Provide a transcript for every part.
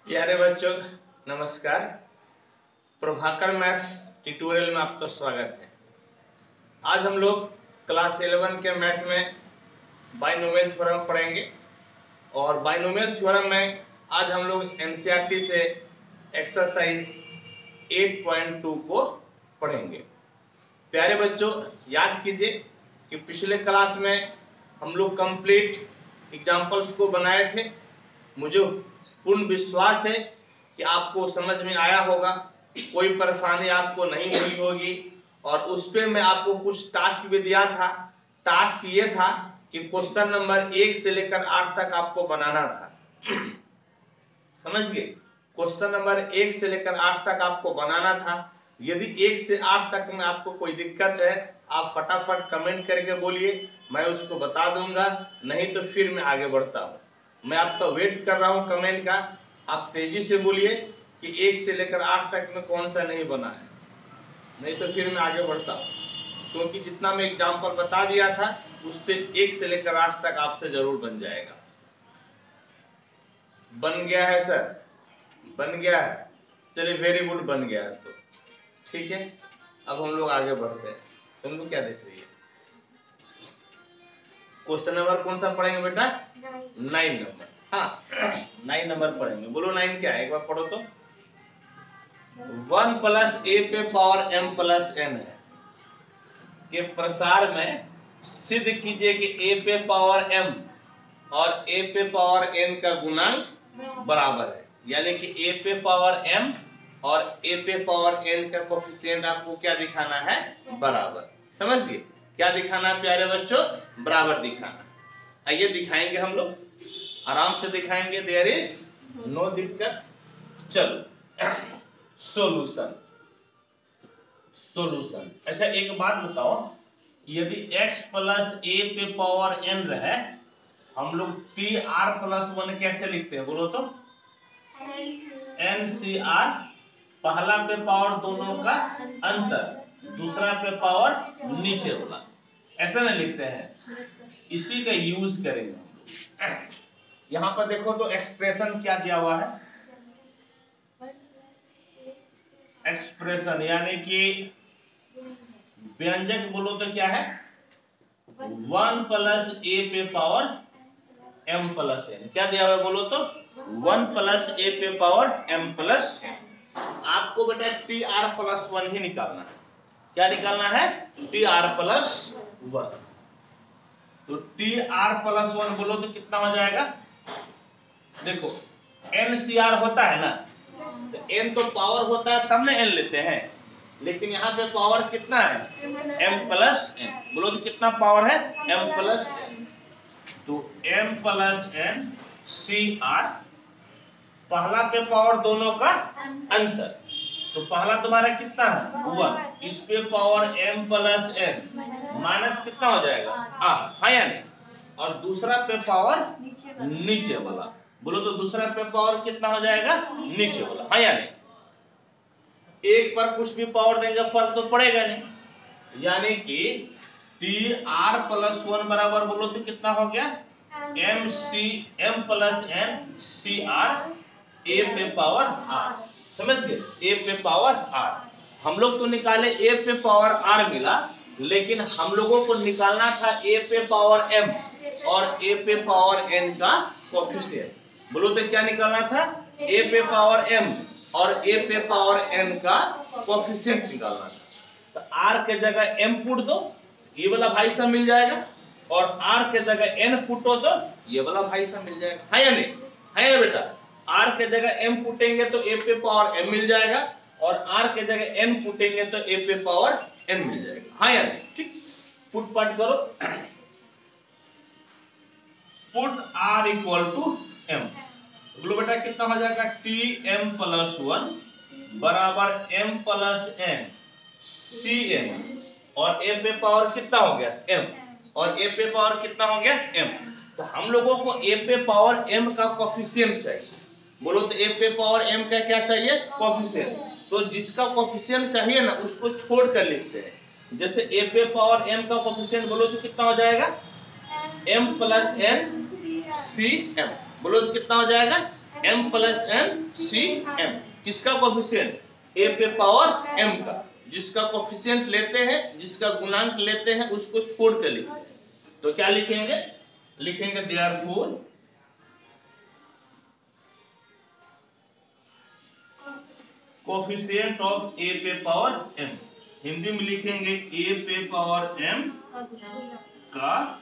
प्यारे बच्चों नमस्कार। प्रभाकर मैथ्स ट्यूटोरियल में आपका स्वागत है। आज हम लोग क्लास 11 के मैथ में बाइनोमियल थ्योरम पढ़ेंगे और बाइनोमियल थ्योरम में आज हम लोग एनसीईआरटी से एक्सरसाइज 8.2 को पढ़ेंगे। प्यारे बच्चों याद कीजिए कि पिछले क्लास में हम लोग कंप्लीट एग्जाम्पल्स को बनाए थे। मुझे पूर्ण विश्वास है कि आपको समझ में आया होगा, कोई परेशानी आपको नहीं हुई होगी। और उस पे मैं आपको कुछ टास्क भी दिया था। टास्क ये था कि क्वेश्चन नंबर 1 से लेकर 8 तक आपको बनाना था। समझ गए? क्वेश्चन नंबर 1 से लेकर 8 तक आपको बनाना था। यदि 1 से 8 तक में आपको कोई दिक्कत है आप फटाफट कमेंट करके बोलिए, मैं उसको बता दूंगा, नहीं तो फिर मैं आगे बढ़ता हूँ। मैं आपका वेट कर रहा हूँ कमेंट का। आप तेजी से बोलिए कि 1 से लेकर 8 तक में कौन सा नहीं बना है, नहीं तो फिर मैं आगे बढ़ता हूँ। क्योंकि जितना मैं एग्जाम्पल बता दिया था उससे 1 से लेकर 8 तक आपसे जरूर बन जाएगा। बन गया है सर? बन गया है, चलिए वेरी गुड, बन गया है तो ठीक है। अब हम लोग आगे बढ़ते हैं। तुम लोग क्या देख रही है? क्वेश्चन नंबर कौन सा पढ़ेंगे बेटा? 9 नंबर। हाँ 9 नंबर पढ़ेंगे। बोलो 9 क्या है, एक बार पढ़ो तो। 1 प्लस ए पे पावर m प्लस n है के प्रसार में सिद्ध कीजिए कि a पे पावर m और a पे पावर n का गुणांक बराबर है। यानी कि a पे पावर m और a पे पावर n का कोफिशिएंट आपको क्या दिखाना है? बराबर। समझिए क्या दिखाना है प्यारे बच्चों? बराबर दिखाना। आइए दिखाएंगे, हम लोग आराम से दिखाएंगे, देयर इज नो दिक्कत। चलो सॉल्यूशन। अच्छा एक बात बताओ, यदि x प्लस a पे पावर n रहे, हम लोग टी आर प्लस 1 कैसे लिखते हैं बोलो तो? n सी आर, पहला पे पावर दोनों का अंतर, दूसरा पे पावर नीचे वाला, ऐसा नहीं लिखते हैं। इसी का यूज करेंगे हम लोग। यहां पर देखो तो एक्सप्रेशन क्या दिया हुआ है? एक्सप्रेशन यानी कि व्यंजक बोलो तो क्या है? 1 प्लस ए पे पावर m प्लस n। क्या दिया हुआ है बोलो तो? 1 प्लस ए पे पावर m प्लस n। आपको बेटा टी आर प्लस 1 ही निकालना है। क्या निकालना है? T R plus 1। तो टी आर प्लस 1 बोलो तो कितना हो जाएगा? देखो एन सी आर होता है ना, तो n तो पावर होता है तब ना n लेते हैं, लेकिन यहाँ पे पावर कितना है? m plus n। बोलो तो कितना पावर है? m plus n। तो m प्लस n सी आर, पहला पे पावर दोनों का अंतर, तो पहला तुम्हारा कितना है? 1। इस पे power m plus n minus कितना हो जाएगा? हाँ या नहीं? और दूसरा पे पावर नीचे वाला, बोलो तो दूसरा पे पावर कितना हो जाएगा? नीचे वाला, हाँ या नहीं? एक पर कुछ भी पावर देंगे फर्क तो पड़ेगा नहीं। यानी कि टी आर प्लस 1 बराबर बोलो तो कितना हो गया? m plus n C r a पे पावर r। समझ गए? ए पे पावर r। हम लोग तो निकाले ए पे पावर r मिला, लेकिन हम लोगों को निकालना था ए पे पावर m और ए पे पावर n का कोफिशिएंट। बोलो तो क्या निकालना था? ए पे पावर m और a पे पावर n का कोफिशिएंट निकालना था। तो r के जगह m पुट दो, ये वाला भाई सा मिल जाएगा, और r के जगह n पुटो तो ये वाला भाई सा मिल जाएगा, है या नहीं? है या बेटा? r के जगह m पुटेंगे तो a पे पावर m मिल जाएगा, और r के जगह n पुटेंगे तो a पे पावर n मिल जाएगा, है या नहीं? ठीक, पुट पाट करो। Put r equal to m, बोलो बेटा कितना हो जाएगा? टी m प्लस 1 बराबर m प्लस n सी n, और a पे पावर कितना हो गया? m, और a पे पावर कितना हो गया? m। तो हम लोगों को a पे पावर m का कोफिशिएंट चाहिए। बोलो तो a पे पावर m का क्या चाहिए? कोफिशिएंट। तो जिसका कोफिशिएंट चाहिए ना उसको छोड़ कर लिखते हैं। जैसे a पे पावर m का कोफिशिएंट बोलो तो कितना हो जाएगा? m प्लस n सी m। बोलो तो कितना हो जाएगा? m प्लस n सी m। किसका कोफिशिएंट? a पे पावर m का। जिसका कोफिशिएंट लेते हैं, जिसका गुणांक लेते हैं, उसको छोड़ के लिखेंगे। तो क्या लिखेंगे? लिखेंगे देयरफॉर कोफिशिएंट ऑफ a पे पावर m। हिंदी में लिखेंगे a पे पावर m का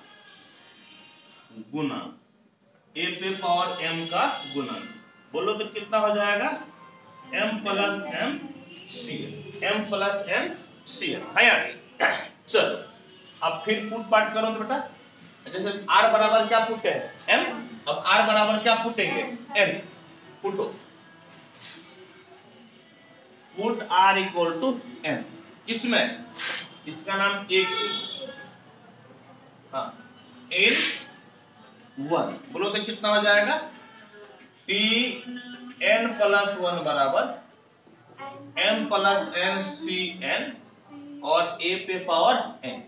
गुना, a पे पावर m का गुना। बोलो तो कितना हो जाएगा? m प्लस m सी m प्लस m सी है या नहीं? चलो अब फिर पुट पार्ट करो तो बेटा। जैसे r बराबर क्या पुटे है? m। अब r बराबर क्या पुटेंगे? n। पुटो, put r equal to n। किसमें? इसका नाम एक, हाँ, n 1। बोलो तो कितना हो जाएगा? t n प्लस 1 बराबर m प्लस n सी n और a पे पावर n,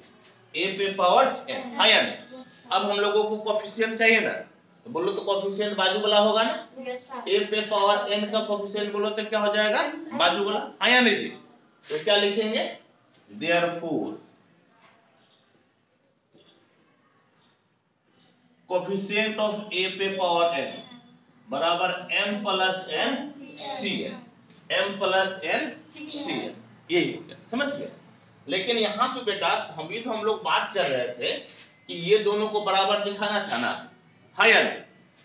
a पे पावर n, हाँ या नहीं? अब हम लोगों को कोफिशिएंट चाहिए ना, तो बोलो तो कोफिशिएंट बाजू वाला होगा ना? a पे पावर n का कोफिशिएंट बोलो तो क्या हो जाएगा? बाजू वाला, हाँ या नहीं जी? तो क्या लिखेंगे? देयरफॉर कोफिशिएंट ऑफ a पे पावर n बराबर m प्लस n सी n, m प्लस n सी n। यही हो गया, समझ गए? लेकिन यहाँ पे बेटा हम लोग बात कर रहे थे कि ये दोनों को बराबर दिखाना था ना, हाँ या नहीं?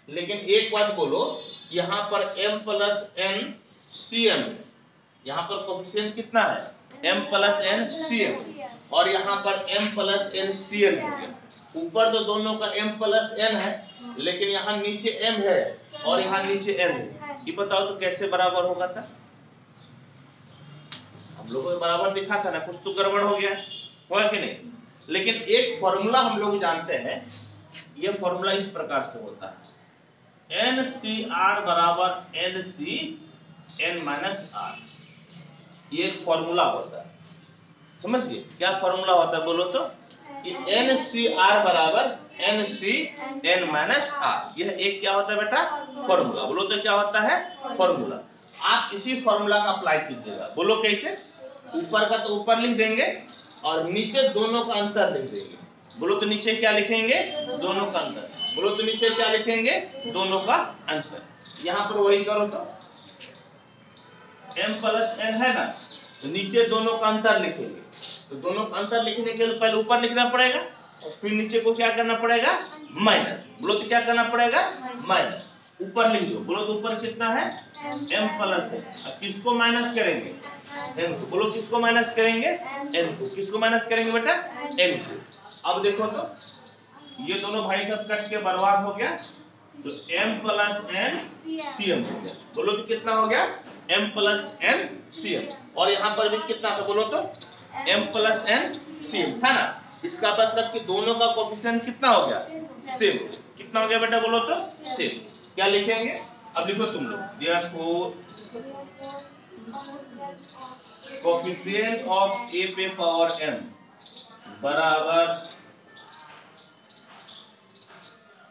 लेकिन एक बात बोलो, यहाँ पर m प्लस n सी m, यहाँ पर कोफिशिएंट कितना है? m प्लस n सी m, और यहाँ पर m प्लस n सी n हो गया। ऊपर तो दोनों का m प्लस n है, लेकिन यहाँ नीचे m है और यहाँ नीचे n है। ये बताओ तो कैसे बराबर होगा था? हम लोगों को बराबर दिखा था ना, कुछ तो गड़बड़ हो गया, हुआ कि नहीं? लेकिन एक फॉर्मूला हम लोग जानते हैं, ये फॉर्मूला इस प्रकार से होता है, एन सी आर बराबर n c n minus r. ये एक फॉर्मूला होता है, समझ गए? क्या फॉर्मूला होता है बोलो तो? कि एन सी आर बराबर n c n minus r. यह एक क्या होता है बेटा? फॉर्मूला। बोलो तो क्या होता है? फॉर्मूला। आप इसी फॉर्मूला का अप्लाई कीजिएगा। बोलो कैसे? ऊपर का तो ऊपर लिख देंगे और नीचे दोनों का अंतर लिख देंगे। बोलो तो नीचे क्या लिखेंगे? दोनों का अंतर। बोलो तो नीचे क्या लिखेंगे? दोनों का अंतर। यहां पर वही करो तो m प्लस n है ना, तो नीचे दोनों का अंतर लिखेंगे। तो दोनों का अंतर लिखने के लिए पहले ऊपर लिखना पड़ेगा और फिर नीचे को क्या करना पड़ेगा? माइनस। बोलो तो क्या करना पड़ेगा? माइनस। ऊपर लिख दो। बोलो तो ऊपर कितना है? m प्लस है। अब किसको माइनस करेंगे? n को। बोलो किसको माइनस करेंगे? n को। किसको माइनस करेंगे बेटा? n को। अब देखो तो ये दोनों भाई सब कट के बर्बाद हो गया, तो m प्लस n सी m हो गया। बोलो तो कितना हो गया? m प्लस n सी m। और यहाँ पर भी कितना था? बोलो तो m प्लस n सी m था ना। इसका मतलब कि दोनों का कोफिशिएंट कितना हो गया? सेम। कितना हो गया बेटा? बोलो तो सेम। क्या लिखेंगे? अब लिखो तुम लोग, देयरफॉर कोफिशिएंट ऑफ a पे पावर m बराबर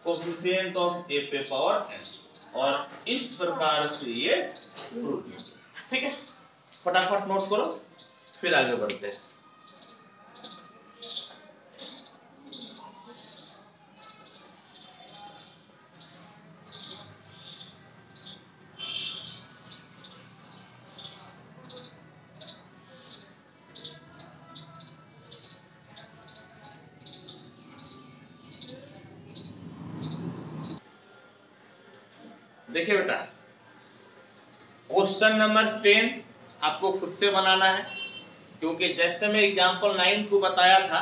कोफिशिएंट ऑफ a पे पावर n। और इस प्रकार से ये प्रूफ। ठीक है, फटाफट नोट करो, फिर आगे बढ़ते हैं। देखिए बेटा, क्वेश्चन नंबर 10 आपको खुद से बनाना है, क्योंकि जैसे मैं एग्जांपल 9 को बताया था,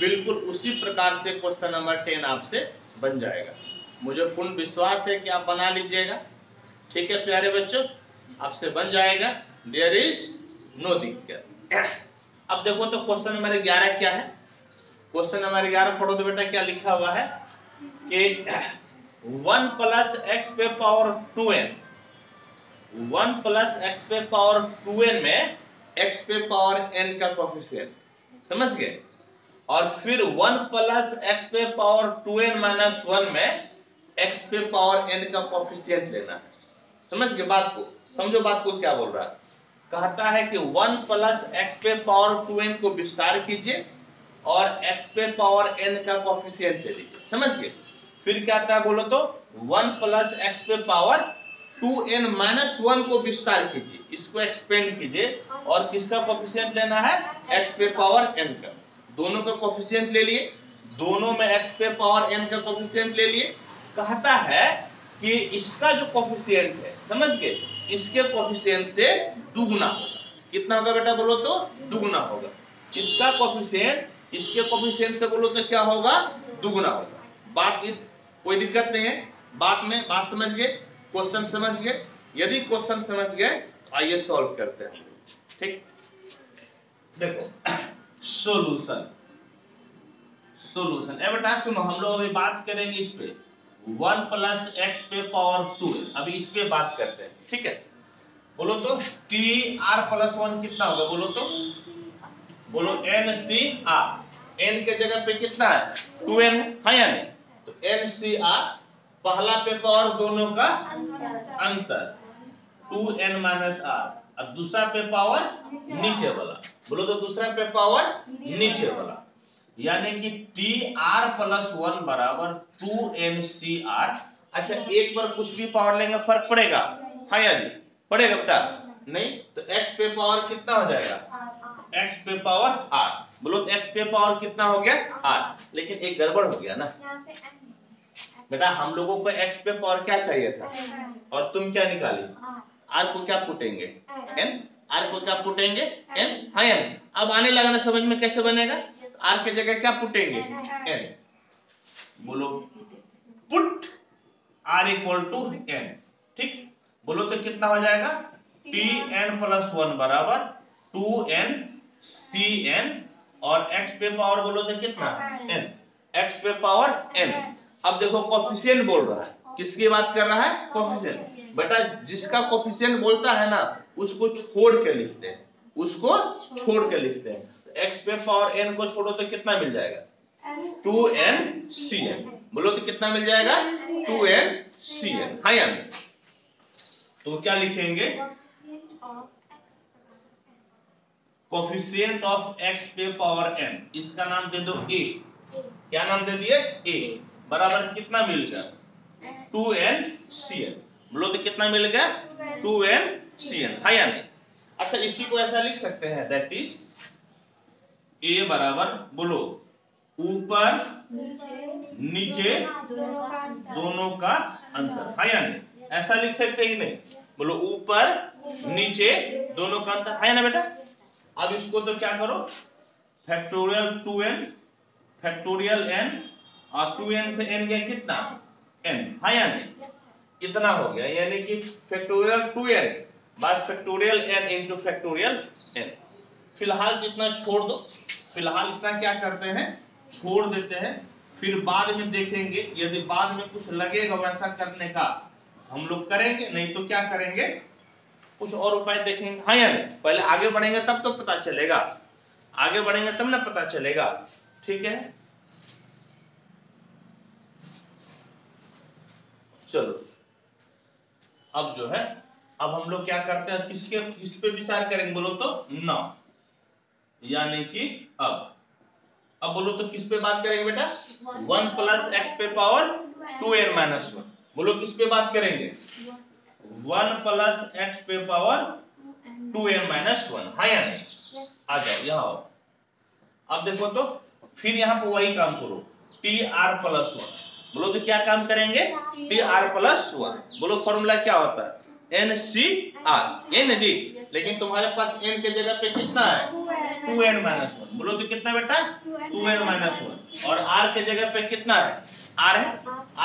बिल्कुल उसी प्रकार से क्वेश्चन नंबर 10 आपसे बन जाएगा। मुझे पूर्ण विश्वास है कि आप बना लीजिएगा। ठीक है प्यारे बच्चों, आपसे बन जाएगा, देयर इज नो दिक्कत। अब देखो तो क्वेश्चन नंबर 11 क्या है? क्वेश्चन नंबर 11 पढ़ो तो बेटा, क्या लिखा हुआ है कि 1 प्लस एक्स पे पावर 2n, 1 प्लस एक्स पे पावर 2n में x पे पावर n का कोफिशिएंट, समझ गए? और फिर 1 प्लस एक्स पे पावर 2n माइनस 1 में x पे पावर n का कोफिशिएंट लेना है। समझ गए बात को? समझो बात को क्या बोल रहा है। कहता है कि 1 प्लस x पे पावर 2n को विस्तार कीजिए और x पे पावर n का कोफिशिएंट ले लीजिए। समझ गए? फिर क्या आता है बोलो तो 1 प्लस x पे पावर 2n माइनस 1 को विस्तार कीजिए, इसको एक्सपेंड कीजिए और किसका कोफिशिएंट लेना है? x पे पावर n का। दोनों का कोफिशिएंट ले लिए, दोनों में x पे पावर n का कोफिशिएंट ले लिए। कहता है कि इसका जो कोफिशिएंट है, समझ गए, इसके कोफिशिएंट से दुगुना होगा। कितना होगा बेटा बोलो तो? दुगुना होगा। इसका कोफिशिएंट इसके कोफिशिएंट से बोलो तो क्या होगा? दुगुना होगा। बात कोई दिक्कत नहीं है बात में, बात समझ गए? क्वेश्चन समझ गए? यदि क्वेश्चन समझ गए तो आइए सॉल्व करते हैं। ठीक, देखो सॉल्यूशन। सॉल्यूशन बेटा सुनो, हम लोग अभी बात करेंगे इस पे 1 प्लस एक्स पे पावर 2। अभी इस पे बात करते हैं, ठीक है? बोलो तो टी आर प्लस 1 कितना होगा बोलो तो? बोलो एन सी आर। एन के जगह पे कितना है? 2n है या नहीं? तो एन सी आर पहला पे पावर दोनों का अंतर 2n माइनस आर, और दूसरा पे पावर नीचे वाला। बोलो तो दूसरा पे पावर नीचे वाला, यानी कि टी आर प्लस 1 बराबर 2nCr। अच्छा, एक बार कुछ भी पावर लेंगे फर्क पड़ेगा? हाँ या नहीं पड़ेगा बेटा? नहीं। तो x पे पावर कितना हो जाएगा? x पे पावर r। बोलो तो x पे पावर कितना हो गया? r। लेकिन एक गड़बड़ हो गया ना बेटा, हम लोगों को x पे पावर क्या चाहिए था और तुम क्या निकाली? r को क्या पुटेंगे? n। r को क्या पुटेंगे? n। हाँ या नहीं? अब आने लगा ना समझ में? कैसे बनेगा? r के जगह क्या पुटेंगे? n। बोलो put r equal to n। ठीक, बोलो तो कितना हो जाएगा? tn प्लस 1 बराबर 2nCn और x पे पावर बोलो तो कितना? n। x पे पावर n। अब देखो कोफिशिएंट बोल रहा है, किसकी बात कर रहा है? कोफिशिएंट। बेटा जिसका कोफिशिएंट बोलता है ना उसको छोड़ के लिखते हैं, उसको छोड़ के लिखते हैं। x पे पावर n को छोड़ो तो कितना मिल जाएगा? 2nCn। बोलो तो कितना मिल जाएगा? 2nCn। हाँ या नहीं? तो क्या लिखेंगे? कोफिशिएंट ऑफ x पे पावर n, इसका नाम दे दो a। क्या नाम दे दिए? a। बराबर कितना मिल गया? 2nCn। बोलो तो कितना मिल गया? 2nCn। हाँ या नहीं? अच्छा, इसी को ऐसा लिख सकते हैं, दैट इज a बराबर बोलो ऊपर नीचे दोनों का अंतर। हाँ या नहीं? ऐसा लिख सकते ही नहीं? बोलो ऊपर नीचे दोनों का अंतर। है ना बेटा? अब इसको तो क्या करो, फैक्टोरियल 2n फैक्टोरियल n और 2n से n गया कितना? n। हाँ या नहीं? इतना हो गया, यानी कि factorial 2n bye factorial n into factorial n। फिलहाल इतना छोड़ दो, फिलहाल इतना क्या करते हैं? छोड़ देते हैं। फिर बाद में देखेंगे, यदि बाद में कुछ लगेगा वैसा करने का हम लोग करेंगे, नहीं तो क्या करेंगे? कुछ और उपाय देखेंगे। हाँ या नहीं? पहले आगे बढ़ेंगे तब तो पता चलेगा, आगे बढ़ेंगे तब ना पता चलेगा। ठीक है, चलो अब जो है, अब हम लोग क्या करते हैं? किस पे विचार करेंगे बोलो तो? ना, यानी कि अब बोलो तो किस पे बात करेंगे बेटा? 1 प्लस एक्स पे पावर 2n माइनस 1। बोलो किस पे बात करेंगे? 1 प्लस एक्स पे पावर 2n माइनस 1। हाँ या नहीं? आ जाओ यहाँ आओ। अब देखो तो फिर यहाँ पे वही काम करो, tr प्लस 1। बोलो तो क्या काम करेंगे? tr plus 1। बोलो फॉर्मूला क्या होता है? NCr। n जी, लेकिन तुम्हारे पास n के जगह पे कितना है? 2n minus 1। बोलो तो कितना बेटा? 2n minus 1। और r के जगह पे कितना है? r है,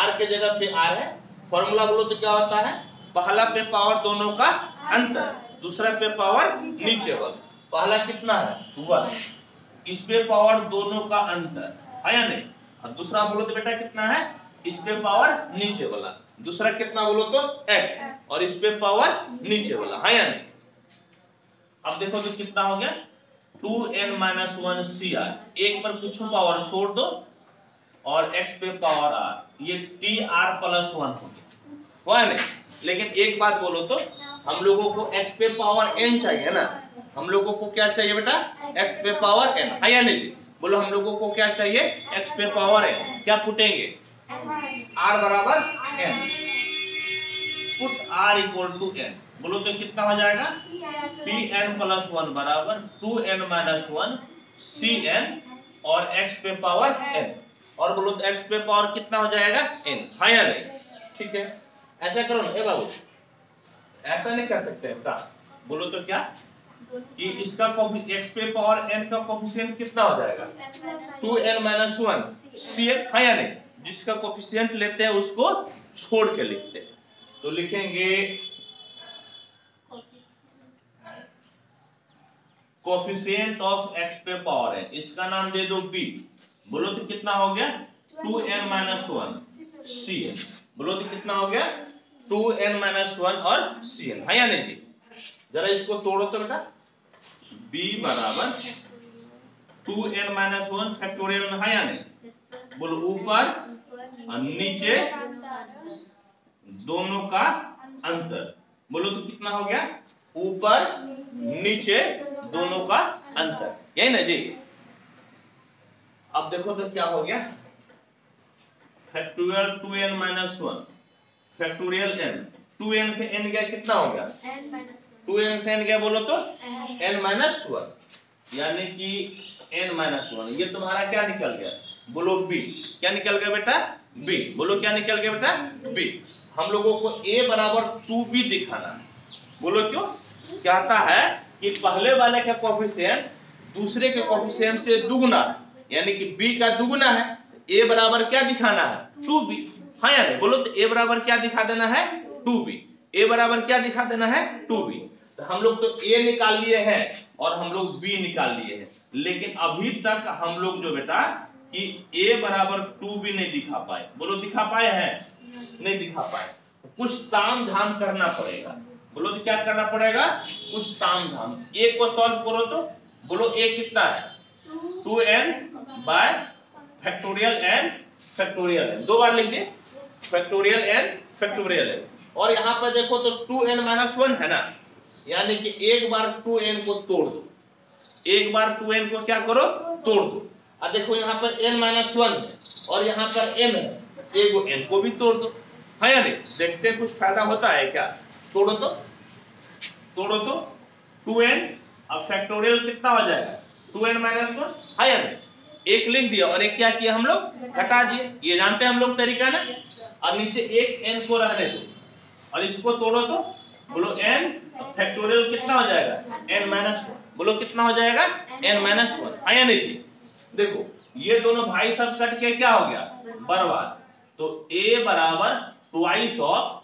r के जगह पे r है। फॉर्मूला बोलो तो क्या होता है? पहला पे पावर दोनों का अंतर, दूसरा पे पावर नीचे वाला। पहला कितना है? 1, इस पे पावर दोनों का अंतर है या नहीं? और दूसरा बोलो तो बेटा कितना है? इस पे पावर नीचे वाला। दूसरा कितना बोलो तो? x, और इस पे पावर नीचे वाला। है या नहीं? अब देखो तो कितना हो गया? 2n minus 1 CR। एक बार कुछ पावर छोड़ दो और x पे पावर r, ये tr प्लस 1 हो गया, हुआ नहीं। लेकिन एक बात बोलो तो, हम लोगों को x पे पावर n चाहिए ना, हम लोगों को क्या चाहिए बेटा, x पे पावर n, है या नहीं जी? बोलो हम लोगों को क्या चाहिए, x पे पावर n, क्या पुटेंगे, r बराबर n, put r equal to n, बोलो तो कितना हो जाएगा, tn प्लस 1 बराबर 2n माइनस 1 cn और x पे पावर n, और बोलो तो x पे पावर कितना हो जाएगा n, है या नहीं? ठीक है, ऐसा करो ना, ए बाबू ऐसा नहीं कर सकते बेटा, बोलो तो क्या कि इसका x पे पावर n का कोफिशिएंट कितना हो जाएगा, 2n माइनस 1 cn, है या नहीं? जिसका कोफिशिएंट लेते हैं उसको छोड़ के लिखते हैं, तो लिखेंगे कोफिशिएंट ऑफ x पे पावर n, इसका नाम दे दो b, बोलो तो कितना हो गया, 2n माइनस 1 cn, बोलो तो कितना हो गया, 2n माइनस 1 और cn, है या नहीं जी? जरा इसको तोड़ो तो बेटा, b बराबर 2n माइनस 1 फैक्टोरियल में, है या नहीं? बोलो ऊपर और नीचे दोनों का अंतर, बोलो तो कितना हो गया, ऊपर नीचे दोनों का अंतर, यही ना जी? अब देखो तो क्या हो गया, factorial 2n minus 1 factorial n, 2n से n गया कितना हो गया, 2n से n गया, बोलो तो n माइनस 1, यानी कि n माइनस 1, ये तुम्हारा क्या निकल गया, बोलो b, क्या निकल गया बेटा, b, बोलो क्या निकल गया बेटा, b। हम लोगों को a बराबर 2b दिखाना है, बोलो क्यों, कहता है कि पहले वाले का कोफिशिएंट दूसरे के कोफिशिएंट से दुगुना, यानी कि b का दुगुना है, a बराबर क्या दिखाना है, 2b, हाँ या नहीं? बोलो तो a बराबर क्या दिखा देना है, 2b, a बराबर क्या दिखा देना है, 2b। तो हम लोग तो a निकाल लिए हैं और हम लोग b निकाल लिए हैं, लेकिन अभी तक हम लोग जो बेटा कि a बराबर 2b नहीं दिखा पाए, बोलो दिखा पाए हैं, नहीं दिखा पाए, कुछ ताम झाम करना पड़ेगा, बोलो तो क्या करना पड़ेगा, कुछ ताम झाम। a को सॉल्व करो तो बोलो a कितना है, 2n bye factorial n factorial n, दो बार लिख दिए, फैक्टोरियल n फैक्टोरियल n, और यहाँ पर देखो तो 2n माइनस 1 है ना, यानी कि एक बार 2n को तोड़ दो, एक बार 2n को क्या करो, तोड़ दो, और देखो यहाँ पर n माइनस 1 है और यहाँ पर n है, एक n को भी तोड़ दो, है या नहीं? देखते हैं कुछ फायदा होता है क्या, तोड़ो तो 2n, अब फैक्टोरियल कितना हो जाएगा, 2n माइनस 1, है या नहीं? एक लिख दिया और एक क्या किया हम लोग, घटा दिए, ये जानते हैं हम लोग तरीका ना। अब नीचे एक n को रहने दो और इसको तोड़ो तो बोलो n, फैक्टोरियल कितना हो जाएगा, n माइनस 1, बोलो कितना हो जाएगा, n माइनस 1, है या नहीं थी? देखो ये दोनों भाई सब कट के क्या हो गया, बर्बाद, तो a बराबर twice of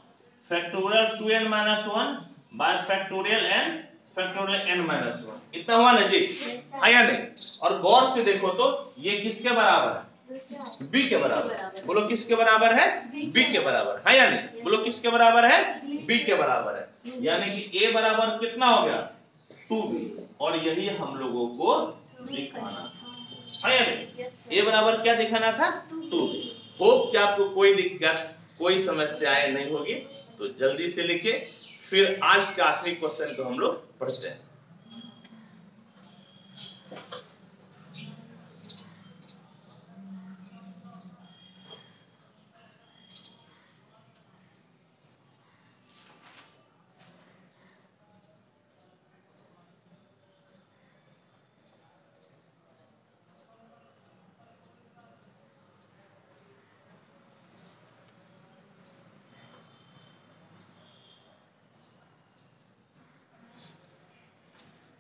factorial 2n minus 1 bye factorial n factorial n minus 1, इतना हुआ ना जी, है या नहीं? और गौर से देखो तो ये किसके बराबर है, b के बराबर, बोलो किसके बराबर है, b के बराबर, है या नहीं? बोलो किसके बराबर है, b के बराबर है, यानी कि a बराबर कितना हो गया, 2b, और यही हम लोगों को दिखाना है या नहीं? a बराबर क्या दिखाना था, 2b। होप कि आपको कोई दिक्कत कोई समस्याएं नहीं होगी, तो जल्दी से लिखिए, फिर आज का आखिरी क्वेश्चन को हम लोग पढ़ते हैं।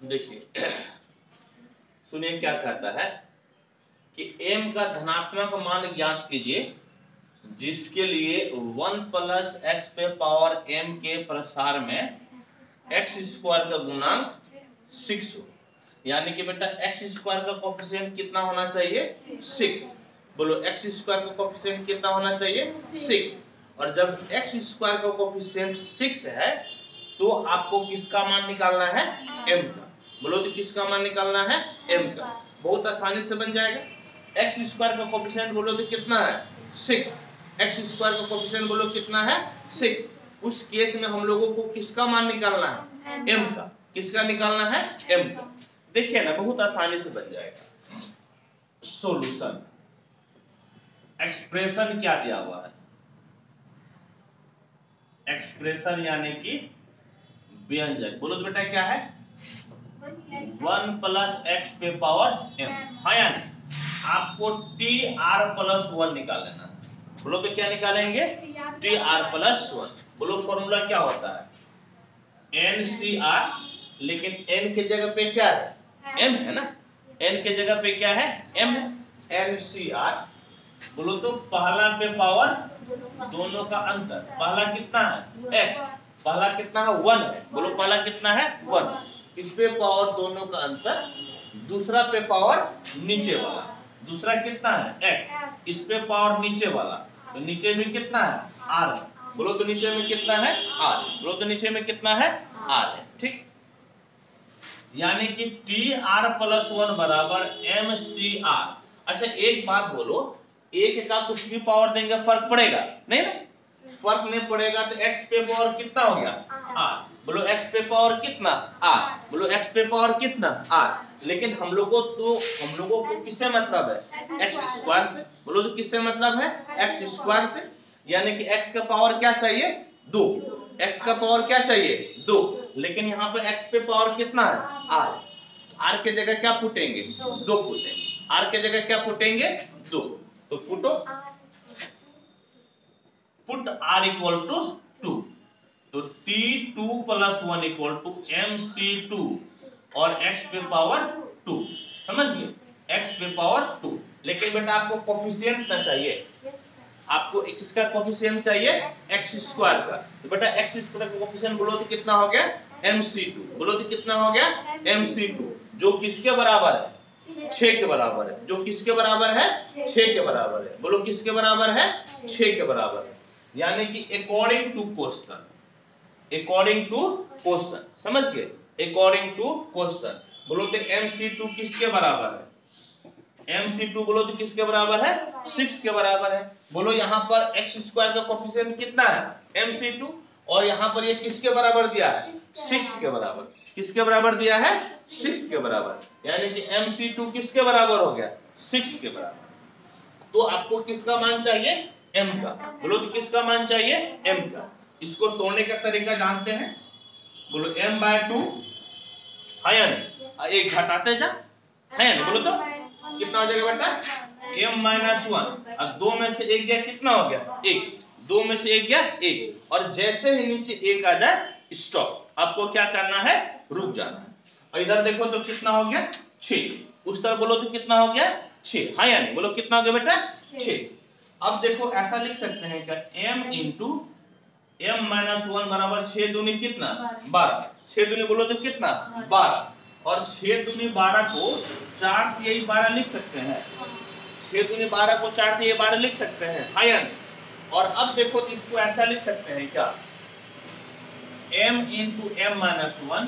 देखिए सुनिए क्या कहता है कि m का धनात्मक मान ज्ञात कीजिए जिसके लिए 1 प्लस x पे पावर m के प्रसार में x स्क्वायर का गुणांक 6 हो, यानी कि बेटा x स्क्वायर का कोफिशिएंट कितना होना चाहिए, 6, बोलो x स्क्वायर का कोफिशिएंट कितना होना चाहिए, 6, और जब x स्क्वायर का कोफिशिएंट 6 है तो आपको किसका मान निकालना है, m का, बोलो तो किसका मान निकालना है, m का, बहुत आसानी से बन जाएगा। एक्स स्क्वायर का कोफिशिएंट बोलो तो कितना है 6। एक्स स्क्वायर का कोफिशिएंट बोलो कितना है 6। उस केस में हम लोगों को किसका मान निकालना है m का। किसका निकालना है m का। देखिए ना बहुत आसानी से बन जाएगा। सॉल्यूशन एक्सप्रेशन क्या दिया हुआ है, एक्सप्रेशन यानी कि व्यंजक। बोलो तो बेटा क्या है 1 प्लस एक्स पे पावर m। हाँ या नहीं, आपको टी आर प्लस 1 निकाल लेना है। बोलो तो क्या निकालेंगे टी आर प्लस 1। बोलो फॉर्मूला क्या होता है एन सी आर, लेकिन n के जगह पे क्या है m है ना, n के जगह पे क्या है m है, एन सी आर। बोलो तो पहला पे पावर दोनों का अंतर, पहला कितना है x, पहला कितना है 1 है। बोलो पहला कितना है 1, इस पे पावर दोनों का अंतर, दूसरा पे पावर नीचे वाला, दूसरा कितना है x, इस पे पावर नीचे वाला, तो नीचे में कितना है r है। बोलो तो नीचे में कितना है r, बोलो तो नीचे में कितना है r है। ठीक, यानी कि टी आर प्लस 1 बराबर एम सी आर। अच्छा एक बात बोलो, एक का कुछ भी पावर देंगे फर्क पड़ेगा नहीं ना, फर्क नहीं पड़ेगा। तो x पे पावर कितना हो गया r। बोलो x पे पावर कितना r, बोलो x पे पावर कितना r। लेकिन हम लोगों को किससे मतलब है x स्क्वायर से। बोलो तो किससे मतलब है x स्क्वायर से, यानी कि x का पावर क्या चाहिए 2, x का पावर क्या चाहिए 2। लेकिन यहाँ पे x पे पावर कितना है r, r के जगह क्या पुटेंगे 2 पुटेंगे, r के जगह क्या पुटेंगे 2। तो पुट r इक्वल टू 2, तो t2 plus 1 equal to mc2 और x पे पावर 2। समझ गए x पे पावर 2। लेकिन बेटा आपको कोफिशिएंट ना चाहिए, आपको x का कोफिशिएंट चाहिए x स्क्वायर का। तो बेटा x स्क्वायर का कोफिशिएंट बोलो तो कितना हो गया mc2। बोलो तो कितना हो गया mc2, जो किसके बराबर है 6 के बराबर है। जो किसके बराबर है 6 के बराबर है। बोलो किसके बराबर है 6 के बराबर है। यानी कि according to question, according to question, समझ गए अकॉर्डिंग टू क्वेश्चन। बोलो तो mc2 किसके बराबर है mc2, बोलो तो किसके बराबर है 6 के बराबर है। बोलो यहाँ पर x स्क्वायर का कोफिशिएंट कितना है mc2, और यहाँ पर ये किसके बराबर दिया है 6 के बराबर। किसके बराबर दिया है 6 के बराबर, यानी कि mc2 किसके बराबर हो गया 6 के बराबर। तो आपको किसका मान चाहिए m का। बोलो तो किसका मान चाहिए m का। इसको तोड़ने का तरीका जानते हैं। बोलो m/2 है या नहीं, एक घटाते जा है या नहीं। बोलो तो कितना हो जाएगा बेटा m-1, अब 2 में से 1 गया कितना हो गया 1, 2 में से 1 गया 1, और जैसे ही नीचे 1 आ जाए स्टॉप, आपको क्या करना है रुक जाना है। और इधर देखो तो कितना हो गया 6, उस तरफ बोलो तो कितना हो गया 6, हाँ या नहीं। बोलो कितना हो गया बेटा 6। अब देखो ऐसा लिख सकते हैं क्या m इंटू m-1 बराबर 6 दूनी कितना 12, 6 दूनी बोलो तो कितना 12, और 6 दूनी 12 को 4 तिहाई 12 लिख सकते हैं। 6 दूनी 12 को 4 तिहाई 12 लिख सकते हैं, हाँ या नहीं। और अब देखो तो इसको ऐसा लिख सकते हैं क्या m इंटू m-1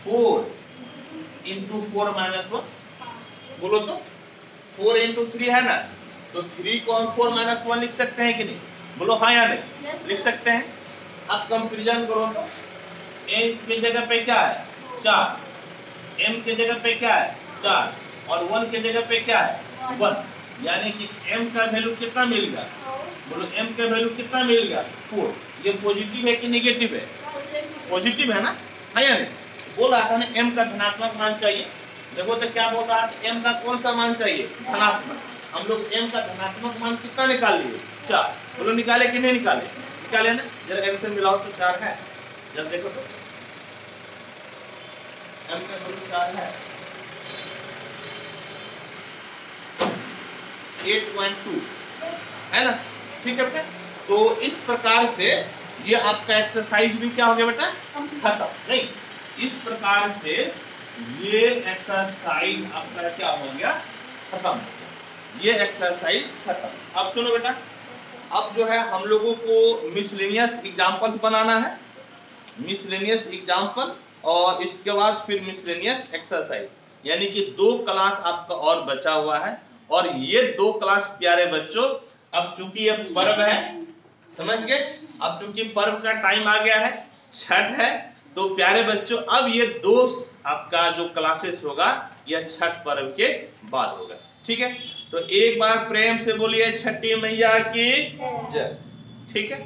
4 इंटू 4-1। बोलो तो 4 इंटू 3 है ना, तो 3 को हम 4-1 लिख सकते हैं कि नहीं। बोलो हाँ या नहीं लिख सकते हैं। अब कंपैरिजन करो तो m की जगह पे क्या है 4, m की जगह पे क्या है 4, और 1 की जगह पे क्या है 1, यानी कि m का वैल्यू कितना मिल गया। बोलो m का वैल्यू कितना मिल गया 4। ये पॉजिटिव है कि नेगेटिव है, पॉजिटिव है ना, है या नहीं। बोल रहा था ना m का धनात्मक मान चाहिए। देखो तो क्या बोल रहा था m का कौन सा मान चाहिए धनात्मक। हम लोग m का धनात्मक मान कितना निकाल लिए 4। बोलो निकाले कि नहीं निकाले, निकाले ना। जरा m से मिलाओ तो 4 है, जब देखो तो m का वैल्यू 4 है 8.2 है ना, ठीक है बेटा। तो इस प्रकार से ये आपका एक्सरसाइज भी क्या हो गया बेटा खत्म। नहीं, इस प्रकार से ये एक्सरसाइज आपका क्या हो गया खत्म हो गया, ये एक्सरसाइज खत्म। अब सुनो बेटा, अब जो है हम लोगों को मिसलेनियस एग्जांपल बनाना है, मिसलेनियस एग्जांपल, और इसके बाद फिर मिसलेनियस एक्सरसाइज, यानी कि 2 क्लास आपका और बचा हुआ है। और ये 2 क्लास प्यारे बच्चों, अब चूंकि ये पर्व है, समझ गए, अब चूंकि पर्व का टाइम आ गया है, छठ है, तो प्यारे बच्चों अब ये 2 आपका जो क्लासेस होगा यह छठ पर्व के बाद होगा। ठीक है, तो एक बार प्रेम से बोलिए छठी मैया की जय। ठीक है।